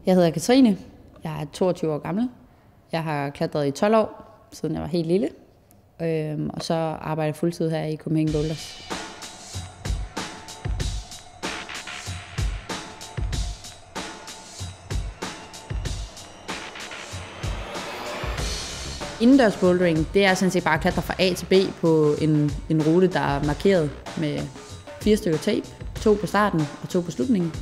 Jeg hedder Katrine. Jeg er 22 år gammel. Jeg har klatret i 12 år, siden jeg var helt lille. Og så arbejder jeg fuldtid her i Copenhagen Boulders. Indendørs bouldering, det er sådan set bare at klatre fra A til B på en rute, der er markeret med 4 stykker tape. 2 på starten og 2 på slutningen.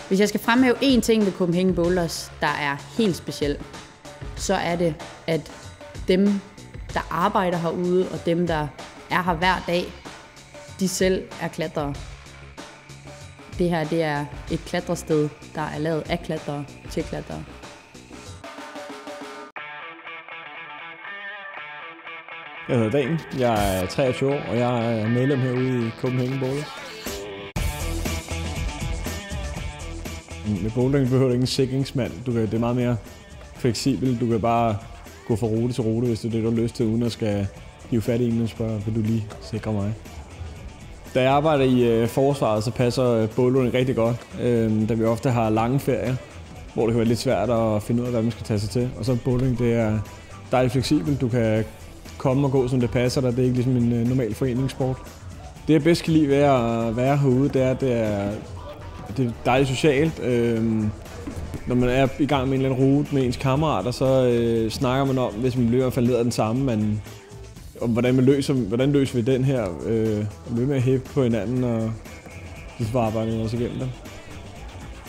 Hvis jeg skal fremhæve én ting ved Copenhagen Boulders, der er helt speciel, så er det, at dem, der arbejder herude, og dem, der er her hver dag, de selv er klatrere. Det her, det er et klatrested, der er lavet af klatrere til klatrere. Jeg hedder Dan, jeg er 23 år, og jeg er medlem herude i Copenhagen Boulders. Med bouldering behøver du ikke en sikringsmand. Det er meget mere fleksibelt. Du kan bare gå fra rute til rute, hvis det er det, du har lyst til, uden at skal hive fat i en og spørge, vil du lige sikre mig? Da jeg arbejder i forsvaret, så passer bouldering rigtig godt, da vi ofte har lange ferier, hvor det kan være lidt svært at finde ud af, hvad man skal tage sig til. Og så bouldering, det er dejligt fleksibelt. Du kan komme og gå, som det passer dig. Det er ikke ligesom en normal foreningssport. Det, jeg bedst kan lide ved at være herude, det er dejligt socialt. Når man er i gang med en eller anden rute med ens kammerater, så snakker man om, hvis man bliver faldet den samme, om hvordan løser vi den her, og vi med at hæppe på hinanden, og de får arbejdet også igennem det.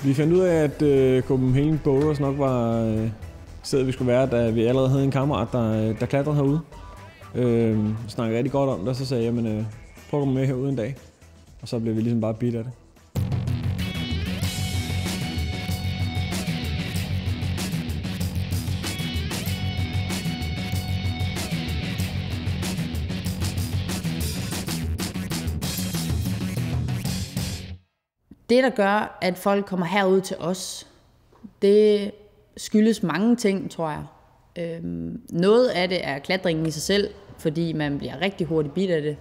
Vi fandt ud af, at Copenhagen Boulders nok var stedet, vi skulle være, da vi allerede havde en kammerat, der klatrede herude. Vi snakkede rigtig godt om det, og så sagde jeg, prøv at komme med herude en dag. Og så blev vi ligesom bare bidt af det. Det, der gør, at folk kommer herud til os, det skyldes mange ting, tror jeg. Noget af det er klatringen i sig selv, fordi man bliver rigtig hurtigt bidt af det.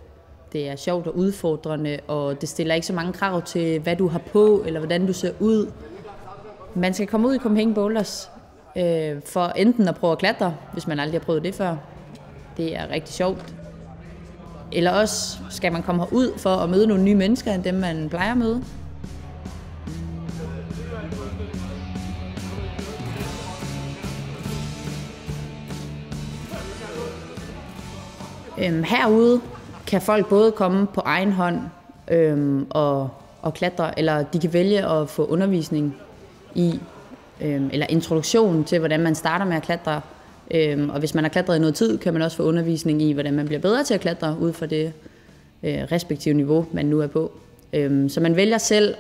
Det er sjovt og udfordrende, og det stiller ikke så mange krav til, hvad du har på, eller hvordan du ser ud. Man skal komme ud i Copenhagen Boulders for enten at prøve at klatre, hvis man aldrig har prøvet det før. Det er rigtig sjovt. Eller også skal man komme herud for at møde nogle nye mennesker, end dem man plejer at møde. Herude kan folk både komme på egen hånd og klatre, eller de kan vælge at få undervisning i, eller introduktion til, hvordan man starter med at klatre. Og hvis man har klatret i noget tid, kan man også få undervisning i, hvordan man bliver bedre til at klatre ud fra det respektive niveau, man nu er på. Så man vælger selv,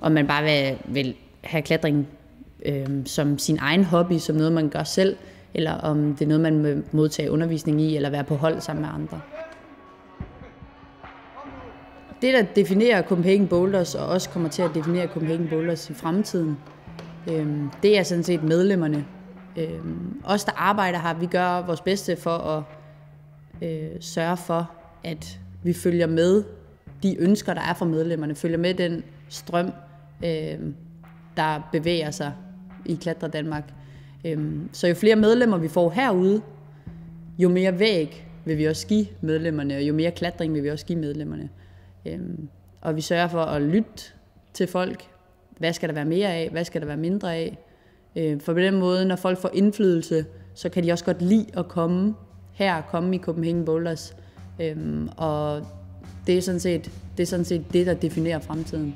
om man bare vil have klatring som sin egen hobby, som noget, man gør selv, eller om det er noget, man vil modtage undervisning i, eller være på hold sammen med andre. Det, der definerer Copenhagen Boulders, og også kommer til at definere Copenhagen Boulders i fremtiden, det er sådan set medlemmerne. Os, der arbejder her, vi gør vores bedste for at sørge for, at vi følger med de ønsker, der er for medlemmerne, følger med den strøm, der bevæger sig i Klatre Danmark. Så jo flere medlemmer vi får herude, jo mere væg vil vi også give medlemmerne, og jo mere klatring vil vi også give medlemmerne. Og vi sørger for at lytte til folk. Hvad skal der være mere af? Hvad skal der være mindre af? For på den måde, når folk får indflydelse, så kan de også godt lide at komme i Copenhagen Boulders. Og det er sådan set det, der definerer fremtiden.